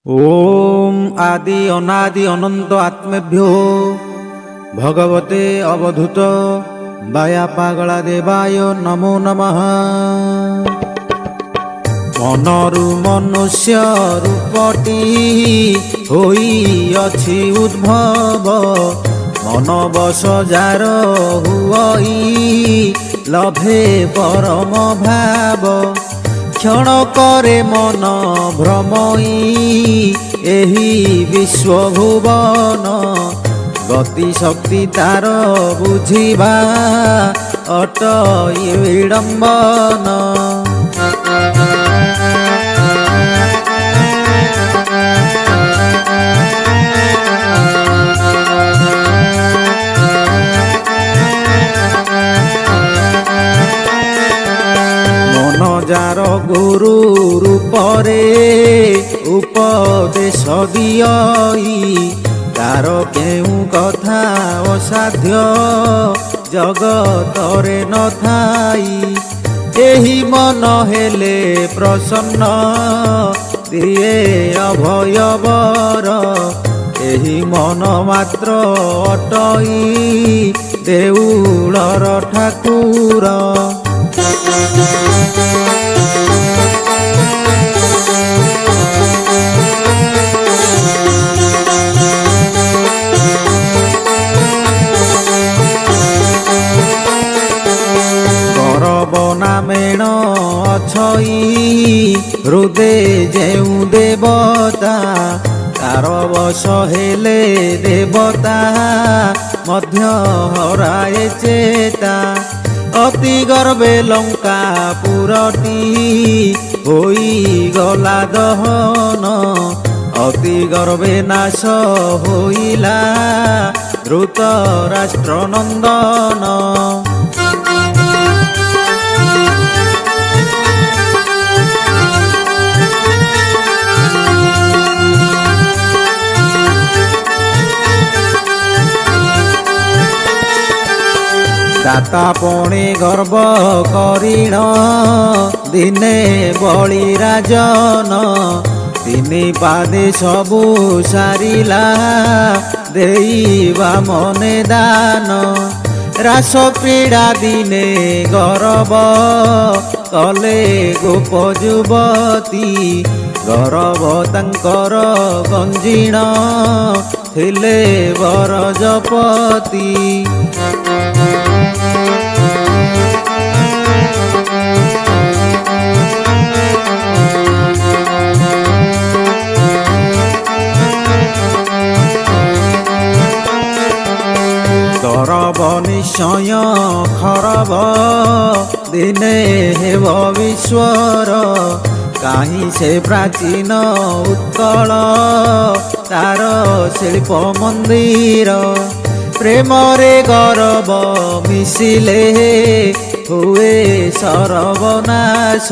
ओम आदि अनादि अनंत आत्मेभ्यो भगवते अवधूत बायापागला देवाय नमो नमः। मनरु मनुष्य रूपटी होई अछि उद्भव, मन बस जार हुई लभे परम भाव। क्षण करे मन भ्रमई एही विश्व भुवन, गति शक्ति तार बुझिबा अटई विडंबन। जार गुरु रूपरे उपदेश दियई, तार केउ कथा असाध्य जगतरे न थाई। एही मन हेले प्रसन्न दिए अभय बर, एही मन मात्र अटई देउलर ठाकुर। मेण अछई हृदे जेउ देवता, तार बस हेले देवता मध्य हराए चेता। अति गर्वे लंका पुरटी होई गला दहन, अति गर्वे नाश होइला द्रुत राष्ट्र नंदन। दाता पुणी गर्व करिण दिने बळी राजन, तिनि पादे सबु सारिला देइबा मने दान। रास क्रीड़ा दिने गौरव कले गोप युवती, गौरव तांकर गंजीण थिले बरजपति। करब निश्चय खरब दिने हेब विश्वर, काहीं से प्राचीन उत्कल तार शिल्प मंदिर। प्रेम रे गौरव मिशिले हुए सर्वनाश,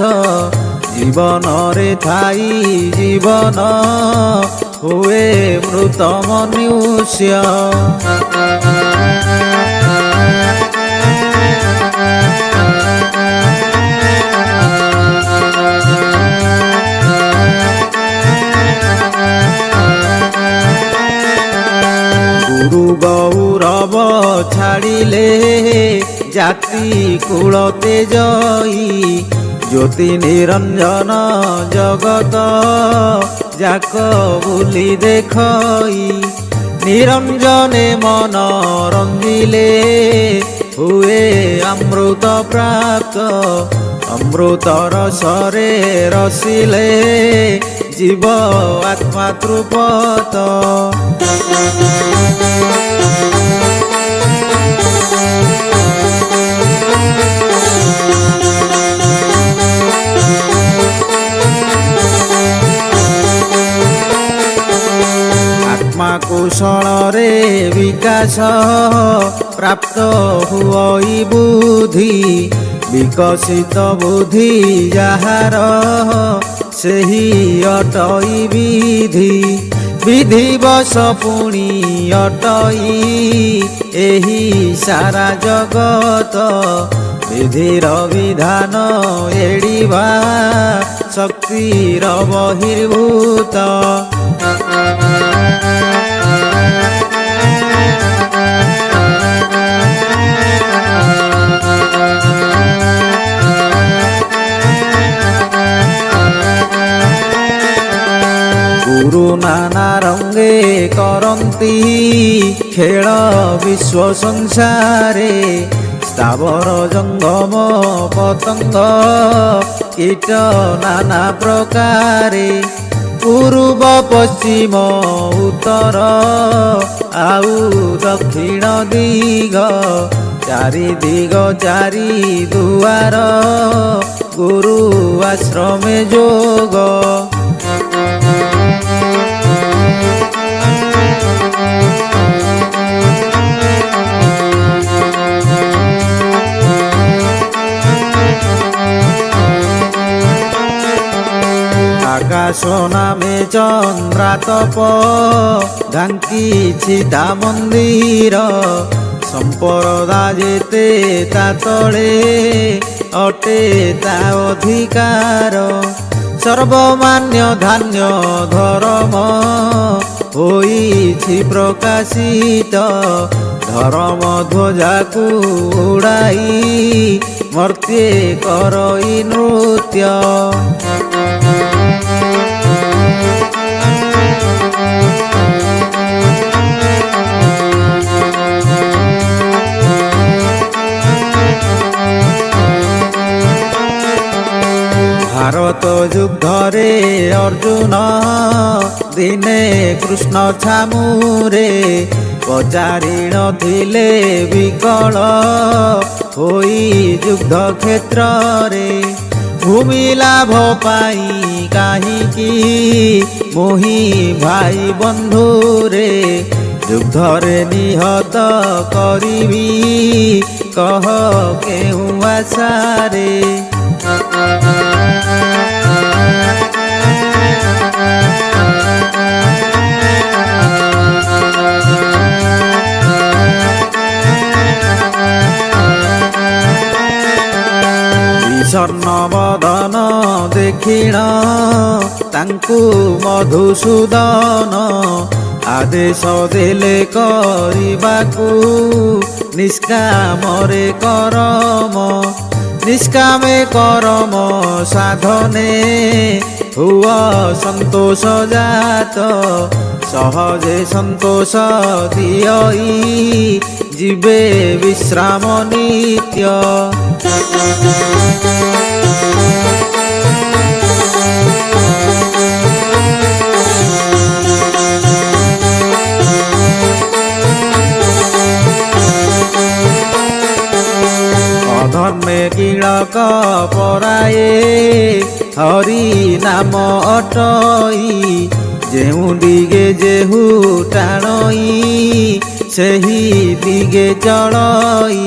जीवन रे थाई जीवन हुए मृत मनुष्य। गुरु गौरव छाड़िले जाति कुल तेजई, ज्योति निरंजन जगत जाक बुली देखई। निरंजने मन रंजिले हुए अमृत प्राप्त, अमृत रसरे रसिले जीव आत्मा तृपत। आत्मा कुशल रे विकास प्राप्त हुई बुद्धि, विकसित बुद्धि जहार सेही अटई विधि। विधि बस पुणी अटई एही सारा जगत, विधिर विधान एड़िबा शक्तिर बहिर्भूत। ଗୁରୁ ନାନା ରଙ୍ଗେ କରନ୍ତି ଖେଳ ବିଶ୍ୱ ସଂସାରେ। ସ୍ଥାବର ଜଙ୍ଗମ ପତଙ୍ଗ କୀଟ ନାନା ପ୍ରକାରେ। ପୂର୍ବ ପଶ୍ଚିମ ଉତ୍ତର ଆଉ ଦକ୍ଷିଣ ଦିଗ, ଚାରି ଦିଗ ଚାରି ଦୁଆର ଗୁରୁ ଆଶ୍ରମେ ଯୋଗ। ଆକାଶ ନାମେ ଚନ୍ଦ୍ରାତପ ଢାଙ୍କିଛି ତା ମନ୍ଦିର। ସମ୍ପରଦା ଯେତେ ତା ତଳେ ଅଟେ ତା ଅଧିକାର। ସର୍ବମାନ୍ୟ ଧାନ୍ୟ ଧର୍ମ ହୋଇଛି ପ୍ରକାଶିତ। ଧର୍ମ ଧ୍ୱଜାକୁ ଉଡ଼ାଇ ମର୍ତ୍ତ୍ୟେ କରଇ ନୃତ୍ୟ। ଭାରତ ଯୁଦ୍ଧରେ ଅର୍ଜୁନ ଦିନେ କୃଷ୍ଣ ଛାମୁରେ। ପଚାରି ନଥିଲେ ବିକଳ ହୋଇ ଯୁଦ୍ଧ କ୍ଷେତ୍ରରେ। ଭୂମି ଲାଭ ପାଇଁ କାହିଁକି ମୋହି ଭାଇ ବନ୍ଧୁରେ। ଯୁଦ୍ଧରେ ନିହତ କରିବି କହ କେଉଁ ଆଶାରେ। ବିଷର୍ଣ୍ଣ ବଦନ ଦେଖିଣ ତାଙ୍କୁ ମଧୁସୂଦନ। ଆଦେଶ ଦେଲେ କରିବାକୁ ନିଷ୍କାମରେ କରମ। ନିଷ୍କାମେ କରମ ସାଧନେ ହୁଅ ସନ୍ତୋଷ ଜାତ। ସହଜେ ସନ୍ତୋଷ ଦିଅଇ ଯିବେ ବିଶ୍ରାମ ନିତ୍ୟ। ଅଧର୍ମେ କିଳକ ପରାଏ ହରି ନାମ ଅଟଇ। ଯେଉଁ ଦିଗେ ଯେହୁ ଟାଣଇ ସେହି ଦିଗେ ଚଳଇ।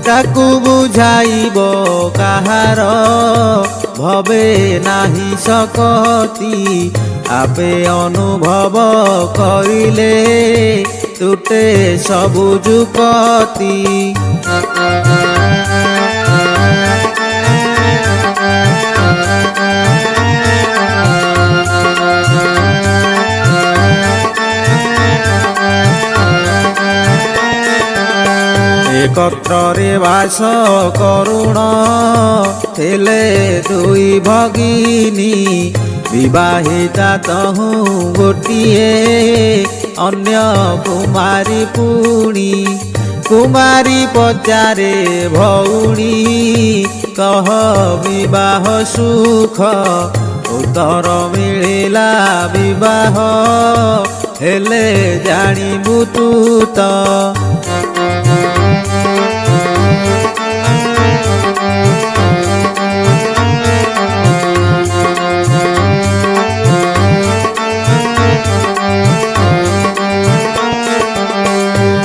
ତାକୁ ବୁଝାଇବ କାହାର ଭବେ ନାହିଁ ଶକତି। ଆପେ ଅନୁଭବ କରିଲେ ତୁଟେ ସବୁ ଯୁକତି। একত্ରରେ ବାସ କରୁଣ ଥିଲେ ଦୁଇ ଭଗିନୀ। ବିବାହିତା ତହୁଁ ଗୋଟିଏ ଅନ୍ୟ କୁମାରୀ ପୁଣି। କୁମାରୀ ପଚାରେ ଭଉଣୀ କହ ବିବାହ ସୁଖ। ଉତ୍ତର ମିଳିଲା ବିବାହ ହେଲେ ଜାଣିବୁ ତୁ ତ।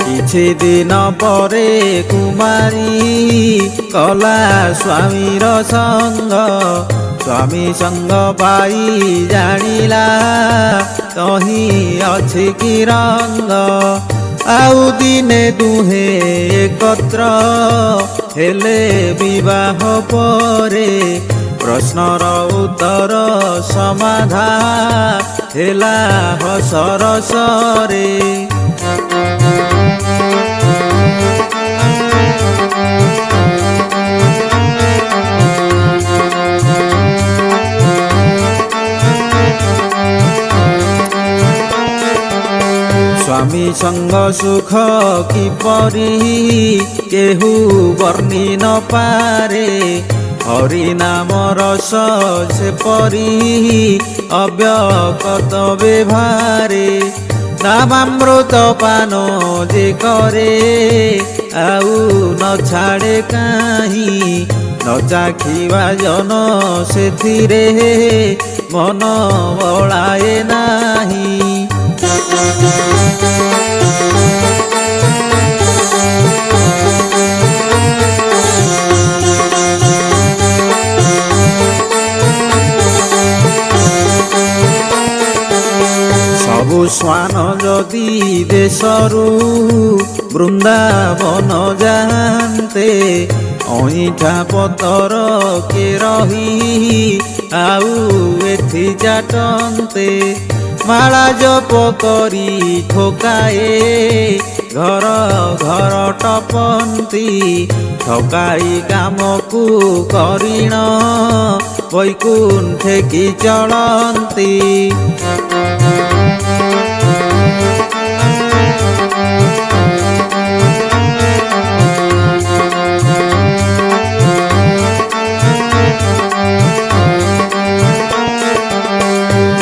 କିଛି ଦିନ ପରେ କୁମାରୀ କଲା ସ୍ୱାମୀର ସଙ୍ଗ। ସ୍ୱାମୀ ସଙ୍ଗ ପାଇ ଜାଣିଲା ତହିଁ ଅଛି କି ରଙ୍ଗ। ଆଉ ଦିନେ ଦୁହେଁ ଏକତ୍ର ହେଲେ ବିବାହ ପରେ। ପ୍ରଶ୍ନର ଉତ୍ତର ସମାଧା ହେଲା ହସରସରେ। ସ୍ୱାମୀ ସଙ୍ଗ ସୁଖ କିପରି କେହୁ ବର୍ଣ୍ଣି ନ ପାରେ। ହରି ନାମ ରସ ସେପରି ଅବ୍ୟକତ ବ୍ୟବହାରେ। ନାମାମୃତ ପାନ ଯେ କରେ ଆଉ ନ ଛାଡ଼େ କାହିଁ। ନ ଚାଖିବା ଜନ ସେଥିରେ ମନ ବଳାଏ ନାହିଁ। ସବୁ ଶ୍ୱାନ ଯଦି ଦେଶରୁ ବୃନ୍ଦାବନ ଯାଆନ୍ତେ। ଅଇଁଠା ପତର କେ ରହି ଆଉ ଏଥି ଚାଟନ୍ତେ। ମାଳା ଜପ କରି ଠକାଏ ଘର ଘର ଟପନ୍ତି। ଠକାଇ କାମକୁ କରିଣ ବୈକୁଣ୍ଠେ କି ଚଳନ୍ତି।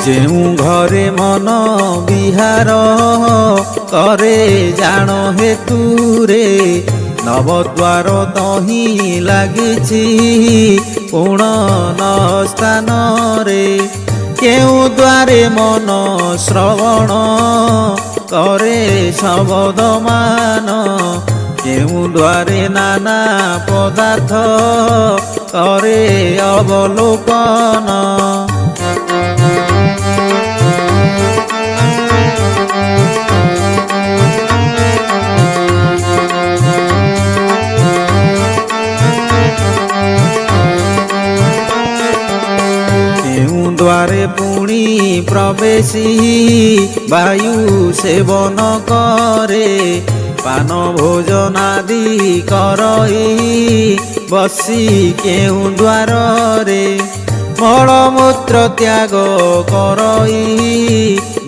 ଯେଉଁ ଘରେ ମନ ବିହାର କରେ ଜାଣ ହେତୁରେ। ନବଦ୍ୱାର ତହିଁ ଲାଗିଛି କୋଣ ନ ସ୍ଥାନରେ। କେଉଁ ଦ୍ୱାରେ ମନ ଶ୍ରବଣ କରେ ଶବଦମାନ। କେଉଁ ଦ୍ୱାରେ ନାନା ପଦାର୍ଥ କରେ ଅବଲୋକନ। ଦ୍ୱାରେ ପୁଣି ପ୍ରବେଶୀ ବାୟୁ ସେବନ କରେ। ପାନ ଭୋଜନାଦି କରଇ ବସି କେଉଁ ଦ୍ୱାରରେ। ମଳମୂତ୍ର ତ୍ୟାଗ କରଇ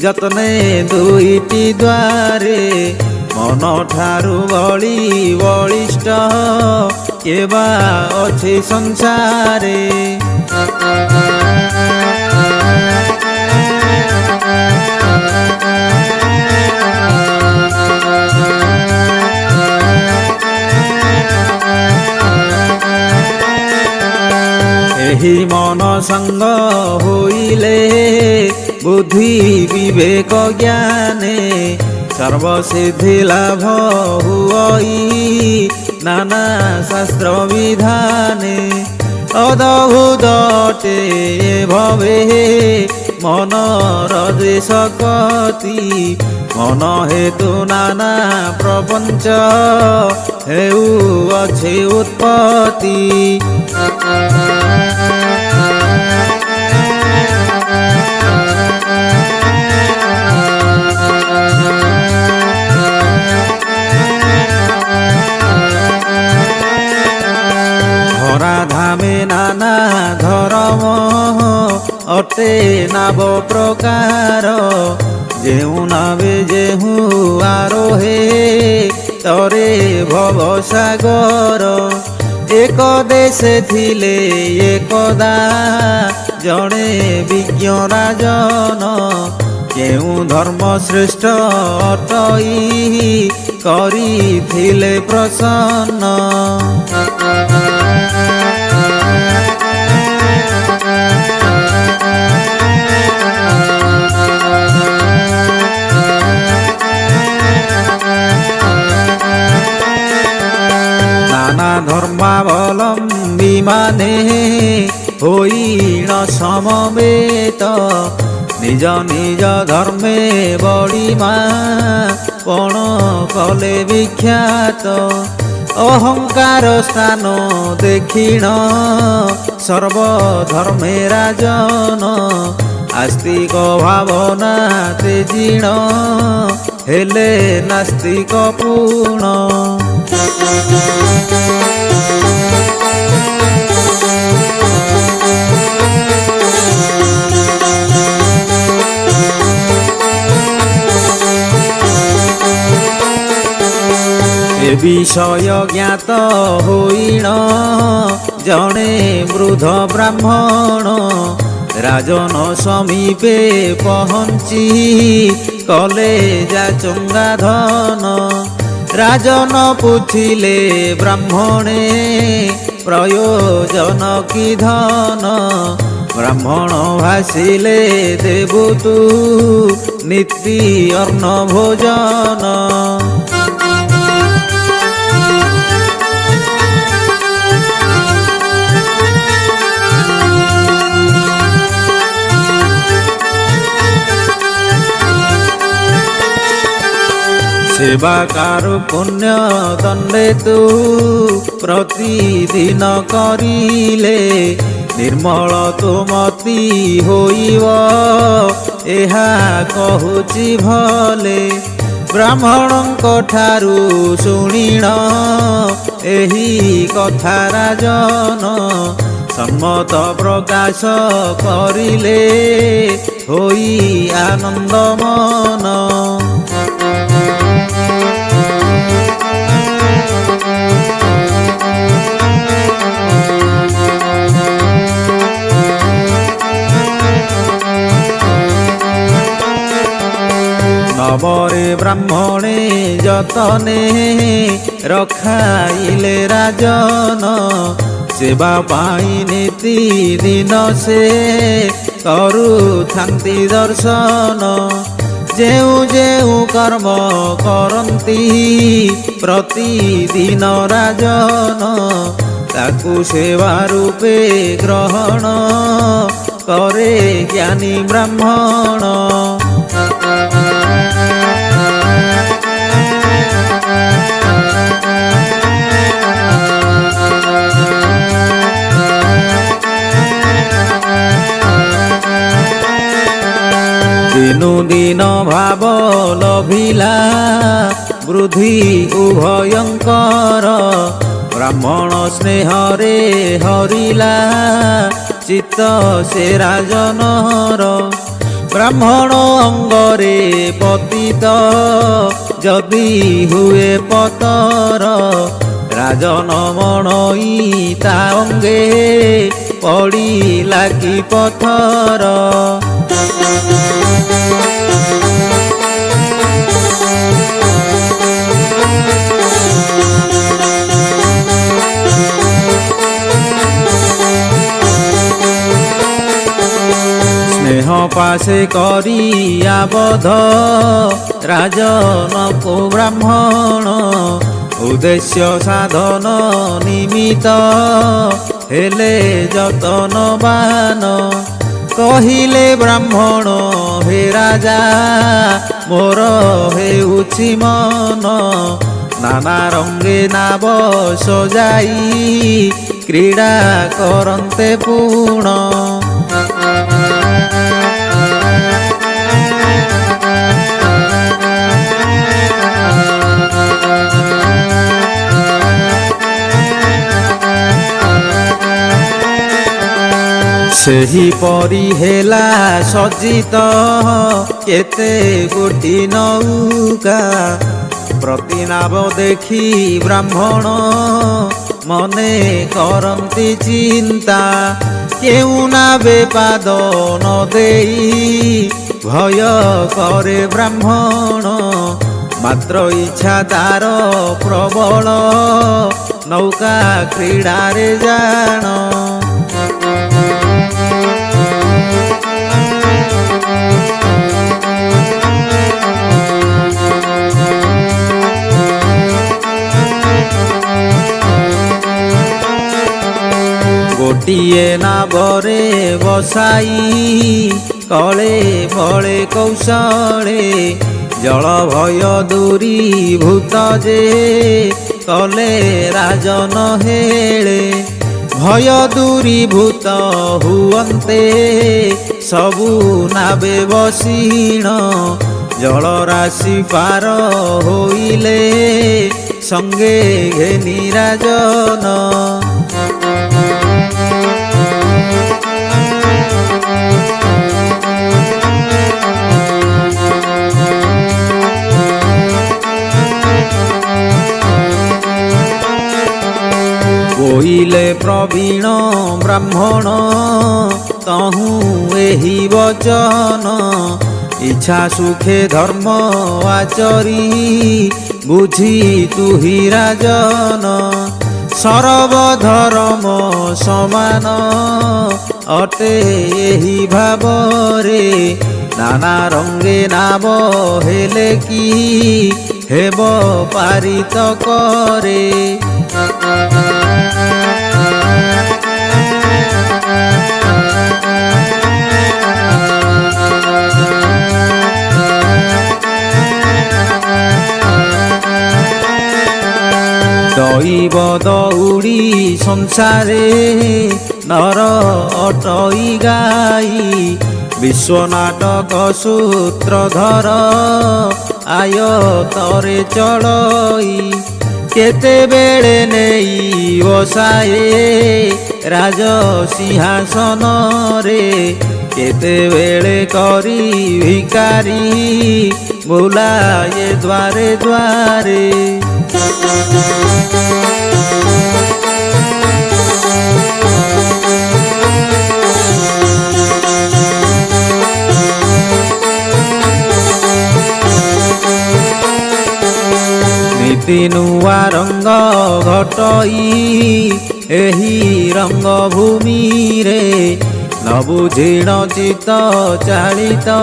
ଯତ୍ନେ ଦୁଇଟି ଦ୍ୱାରେ। ମନ ଠାରୁ ବଳି ବଳିଷ୍ଠ କେବା ଅଛି ସଂସାରେ। ଏହି ମନ ସଙ୍ଗ ହୋଇଲେ ବୁଦ୍ଧି ବିବେକ ଜ୍ଞାନେ। ସର୍ବସିଦ୍ଧି ଲାଭ ହୁଅଇ ନାନା ଶାସ୍ତ୍ର ବିଧାନେ। ଅଦ୍ଭୁତ ଅଟେ ଭବେ ମନର ଯେ ଶକ୍ତି। ମନ ହେତୁ ନାନା ପ୍ରପଞ୍ଚ ହେଉଅଛି ଉତ୍ପତ୍ତି। ଧରାଧାମେ ନାନା ଧର୍ମ ଅଟେ ନାବ ପ୍ରକାର। ଯେଉଁ ନାବେ ଯେହୁ ଆରୋହେ ତରେ ଭବସାଗର। ଏକ ଦେଶେ ଥିଲେ ଏକଦା ଜଣେ ବିଜ୍ଞ ରାଜନ। କେଉଁ ଧର୍ମ ଶ୍ରେଷ୍ଠ ଅଟଇ କରିଥିଲେ ପ୍ରସନ୍ନ। নানা ধর্মাবলম্বী মানে হইণ সমবেত। নিজ নিজ ধর্মে বড়িমা পণ কলে বিখ্যাত। অহংকার স্থান দেখিণ সর্বধর্মে রাজন। আস্তিক ভাবনা তেজিণ হেলে নাস্তিক পুণ। ବିଷୟ ଜ୍ଞାତ ହୋଇଣ ଜଣେ ବୃଦ୍ଧ ବ୍ରାହ୍ମଣ ରାଜନ ସମୀପେ ପହଞ୍ଚି କଲେ ଯାଚଙ୍ଗା ଧନ। ରାଜନ ପୁଥିଲେ ବ୍ରାହ୍ମଣେ ପ୍ରୟୋଜନ କି ଧନ। ବ୍ରାହ୍ମଣ ଭାସିଲେ ଦେବୁ ତୁ ନୀତି ଅନ୍ନ ଭୋଜନ। ସେବାକାର ପୁଣ୍ୟ ଦଣ୍ଡେ ତୁ ପ୍ରତିଦିନ କରିଲେ ନିର୍ମଳ ତୁମତି ହୋଇବ ଏହା କହୁଛି ଭଲେ। ବ୍ରାହ୍ମଣଙ୍କ ଠାରୁ ଶୁଣିଣ ଏହି କଥା ରାଜନ ସମ୍ମତ ପ୍ରକାଶ କରିଲେ ହୋଇ ଆନନ୍ଦ ମନ। ନବରେ ବ୍ରାହ୍ମଣେ ଯତନେ ରଖାଇଲେ ରାଜନ। ସେବା ପାଇଁ ନୀତି ଦିନ ସେ କରୁଥାନ୍ତି ଦର୍ଶନ। ଯେଉଁ ଯେଉଁ କର୍ମ କରନ୍ତି ପ୍ରତିଦିନ ରାଜନ ତାକୁ ସେବା ରୂପେ ଗ୍ରହଣ କରେ ଜ୍ଞାନୀ ବ୍ରାହ୍ମଣ। ଦିନୁ ଦିନ ଭାବ ଲଭିଲା ବୃଦ୍ଧି ଉଭୟଙ୍କର। ବ୍ରାହ୍ମଣ ସ୍ନେହରେ ହରିଲା ଚିତ୍ତ ସେ ରାଜନର। ବ୍ରାହ୍ମଣ ଅଙ୍ଗରେ ପତିତ ଯଦି ହୁଏ ପତର ରାଜନ ମଣଇ ତା ଅଙ୍ଗେ ପଡ଼ିଲା କି ପଥର। ସ୍ନେହ ପାଶେ କରି ଆବଦ୍ଧ ରାଜନକୁ ବ୍ରାହ୍ମଣ ଉଦ୍ଦେଶ୍ୟ ସାଧନ ନିମିତ୍ତ ହେଲେ ଯତନବାନ। କହିଲେ ବ୍ରାହ୍ମଣ ହେ ରାଜା ମୋର ହେଉଛି ମନ। ନାନା ରଙ୍ଗେ ନାବ ସଜାଇ କ୍ରୀଡ଼ା କରନ୍ତେ ପୁଣ। ସେହିପରି ହେଲା ସଜ୍ଜିତ କେତେ ଗୋଟି ନୌକା। ପ୍ରତିନାବ ଦେଖି ବ୍ରାହ୍ମଣ ମନେ କରନ୍ତି ଚିନ୍ତା। କେଉଁ ନାବେ ପାଦ ନ ଦେଇ ଭୟ କରେ ବ୍ରାହ୍ମଣ। ମାତ୍ର ଇଚ୍ଛା ତାର ପ୍ରବଳ ନୌକା କ୍ରୀଡ଼ାରେ ଜାଣ। ଗୋଟିଏ ନାବରେ ବସାଇ କଳେ ବଳେ କୌଶଳେ ଜଳ ଭୟ ଦୂରୀଭୂତ ଯେ କଲେ ରାଜନ ହେଳେ। ଭୟ ଦୂରୀଭୂତ ହୁଅନ୍ତେ ସବୁ ନାବେ ବସିଣ। ଜଳ ରାଶି ପାର ହୋଇଲେ ସଙ୍ଗେ ଘେନି ରାଜନ। ପ୍ରବୀଣ ବ୍ରାହ୍ମଣ ତହୁଁ ଏହି ବଚନ ଇଚ୍ଛା ସୁଖେ ଧର୍ମ ଆଚରି ବୁଝି ତୁହି ରାଜନ ସର୍ବଧର୍ମ ସମାନ ଅଟେ ଏହି ଭାବରେ ନାନା ରଙ୍ଗେ ନାମ ହେଲେ କି ହେବ ପାରିତ କରେ ଦଇବ ଦଉଡ଼ି ସଂସାରେ ନର ଅଟଇ ଗାଇ ବିଶ୍ୱନାଟକ ସୂତ୍ରଧର ଆୟତରେ ଚଳଇ କେତେବେଳେ ନେଇ ବସାଏ ରାଜ ସିଂହାସନରେ କେତେବେଳେ କରି ଭିକାରୀ ବୁଲାଏ ଦ୍ୱାରେ ଦ୍ୱାରେ ନୀତି ନୂଆ ରଙ୍ଗ ଘଟଇ ଏହି ରଙ୍ଗଭୂମିରେ ନ ବୁଝିଣ ଚିତ ଚାଳିତ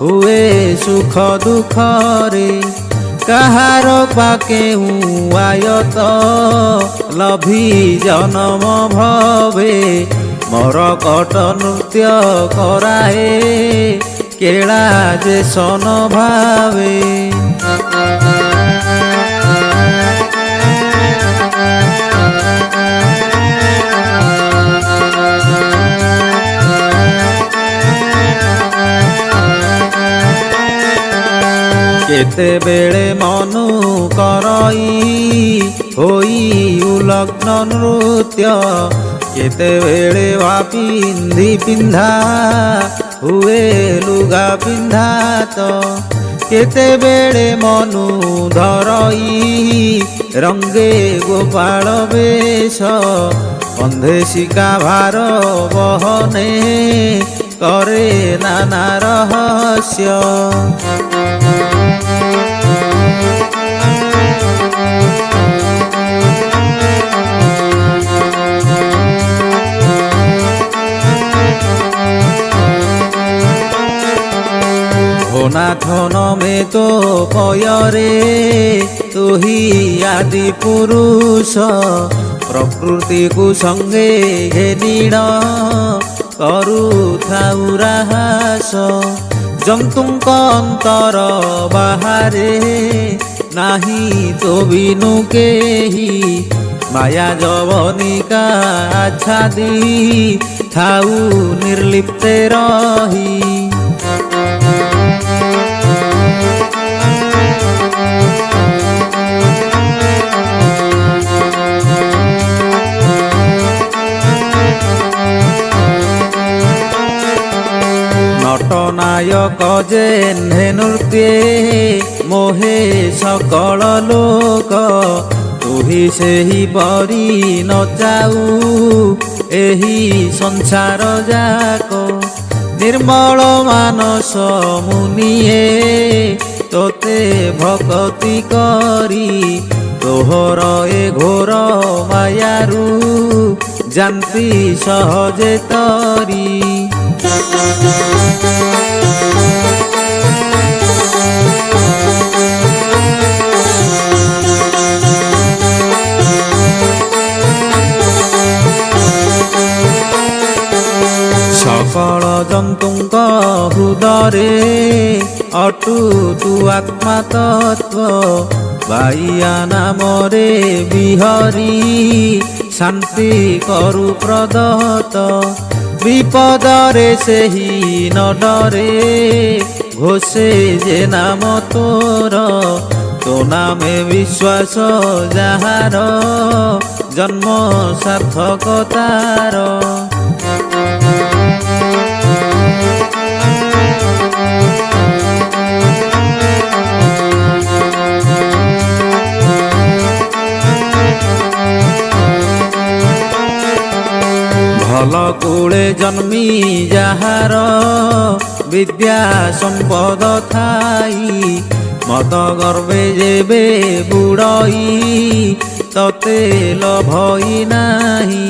ହୁଏ ସୁଖ ଦୁଃଖରେ କାହାର ପାକେଉଁ ଆୟତ ଲଭି ଜନମ ଭବେ ମରକଟ ନୃତ୍ୟ କରାଏ କେଳା ଯେ ସନ ଭାବେ କେତେବେଳେ ମନୁ କରଇ ହୋଇ ଉଲଗ୍ନ ନୃତ୍ୟ କେତେବେଳେ ବା ପିନ୍ଧି ପିନ୍ଧା ହୁଏ ଲୁଗା ପିନ୍ଧାତ କେତେବେଳେ ମନୁ ଧରଇ ରଙ୍ଗେ ଗୋପାଳ ବେଶ ବନ୍ଧେ ଶିକା ଭାର ବହନେ करे नाना रहस्य नाथन में तो पयरे तुही आदि पुरुष प्रकृति को संगे घेनिण करुथाउ राहास जंतुंक अंतर बाहारे नाही तो बिनु केही माया जवनिका आच्छादी थाउ निर्लिप्ते रही नटनायक जेन्हे नृत्ये मोहे सकल लोक तुही सेही परी नचाऊ एही संसार जाक निर्मल मानस मुनिए तोते भक्ति करी तोहर ए घोर मायारू जानती सहजे तरी सकल जंतुंक हृदरे अटूटु आत्मा तत्व बाइया नामरे बिहरी शांति करु प्रदत्त विपदरे सेही न डरे घोषे जे नाम तोर तो नामे विश्वास जाहार जन्म सार्थक तार ଜନ୍ମି ଯାହାର ବିଦ୍ୟା ସମ୍ପଦ ଥାଇ ମଦ ଗର୍ବେ ଯେବେ ବୁଡ଼ଇ ତତେ ଲଭଇ ନାହିଁ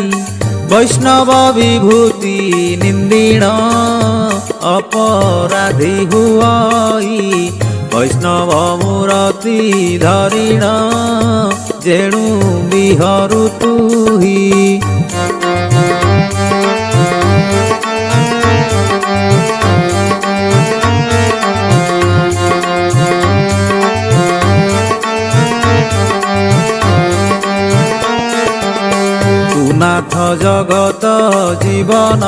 ବୈଷ୍ଣବ ବିଭୂତି ନିନ୍ଦିଣ ଅପରାଧୀ ହୁଅଇ ବୈଷ୍ଣବ ମୂରତି ଧରିଣ ଯେଣୁ ବିହରୁ ତୁହି নাথ জগত জীবন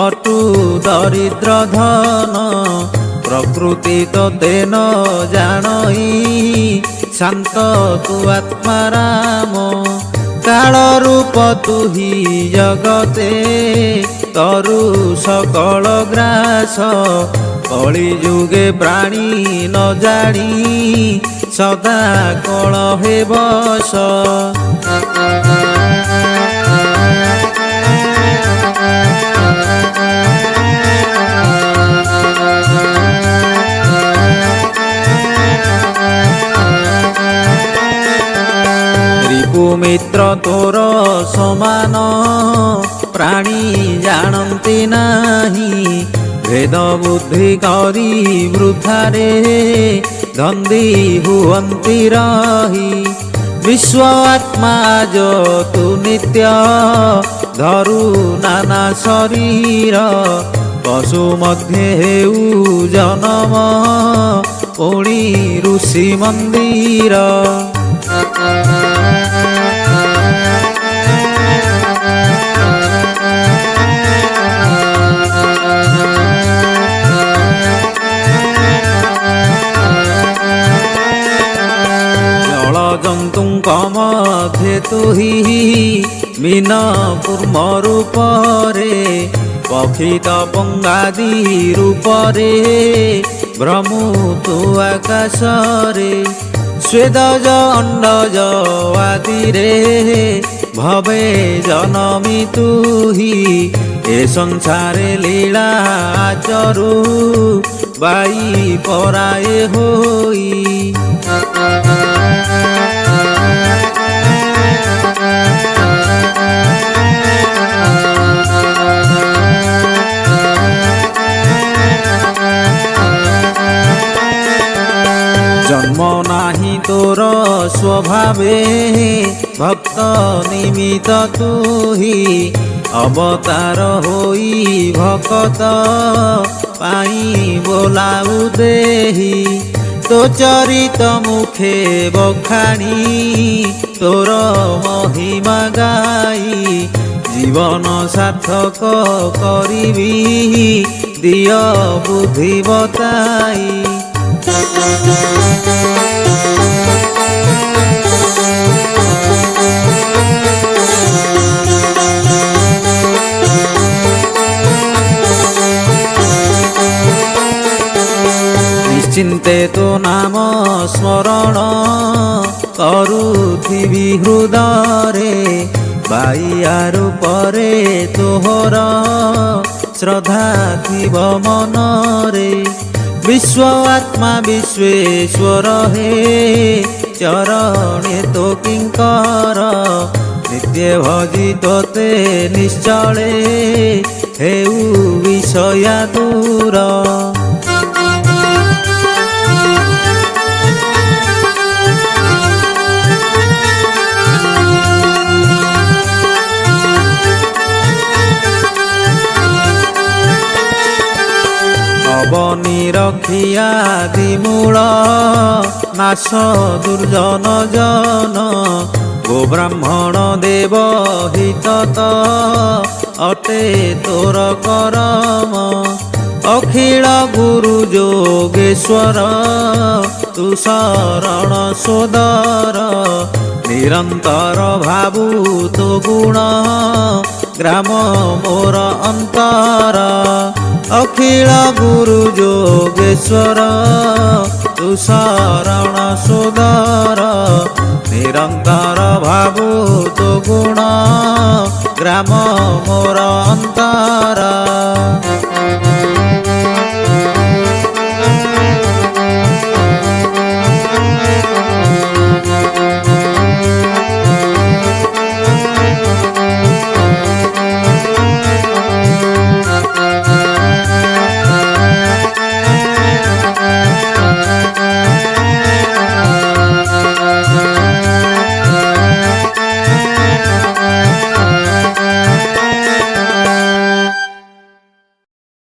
অটু দরিদ্র ধন প্রকৃতি তোতে ন জানই শান্ত তু আত্মারাম কাল রূপ তুহি জগতে তরু সকল গ্রাস কলি যুগে প্রাণী ন জানি সদা কল হে বশ ମିତ୍ର ତୋର ସମାନ ପ୍ରାଣୀ ଜାଣନ୍ତି ନାହିଁ ଭେଦ ବୁଦ୍ଧି କରି ବୃଥାରେ ଧନ୍ଦି ହୁଅନ୍ତି ରହି ବିଶ୍ୱ ଆତ୍ମା ତୁ ନିତ୍ୟ ଧରୁ ନାନା ଶରୀର ପଶୁ ମଧ୍ୟ ହେଉ ଜନମ ପୁଣି ଋଷି ମନ୍ଦିର জন্তুଙ୍କ ମଧ୍ୟେ ତୁହି ମୀନ କୂର୍ମ ରୂପରେ ପକ୍ଷିତ ପଙ୍ଗାଦି ରୂପରେ ଭ୍ରମୁ ତୁ ଆକାଶରେ ସ୍ୱେଦଜ ଅଣ୍ଡଜ ଆଦିରେ ଭବେ ଜନମି ତୁହି ଏ ସଂସାରେ ଲୀଳା ଆଚରୁ ବାଇ ପରାଏ ହୋଇ জন্ম নাহি তোর স্বভাবে ভক্ত নিমিত তুহি অবতার হই ভকত পাই বোলাউ দেহি তো চরিত মুখে বখাণী তোর মহিমা গাই জীবন সার্থক করিবি দিয় বুদ্ধি বতাই নিশ্চিন্তে তো নাম স্মরণ করুথিবি হৃদরে বাইয়া রূপরে তোহর শ্রদ্ধা থিব মনরে বিশ্ব আত্মা বিশ্বেশ্বর হে চরণে তো কিঙ্কর নিত্য ভজি তোতে নিশ্চলে হেউ বিষয়া দূর বনি রখিয়া দিমূল নাশ দুর্জন জন গো ব্রাহ্মণ দেব হিতত অটে তোর করম অখিল গুরু যোগেশ্বর তু শরণ সোদর নিরন্তর ভাবু তো গুণ গ্রাম মোর অন্তর অখিল গুরু যোগেশ্বর তু শরণ সোদর ନିରନ୍ତର ଭାବୁ ତୋ ଗୁଣ ଗ୍ରାମ ମୋର ଅନ୍ତର।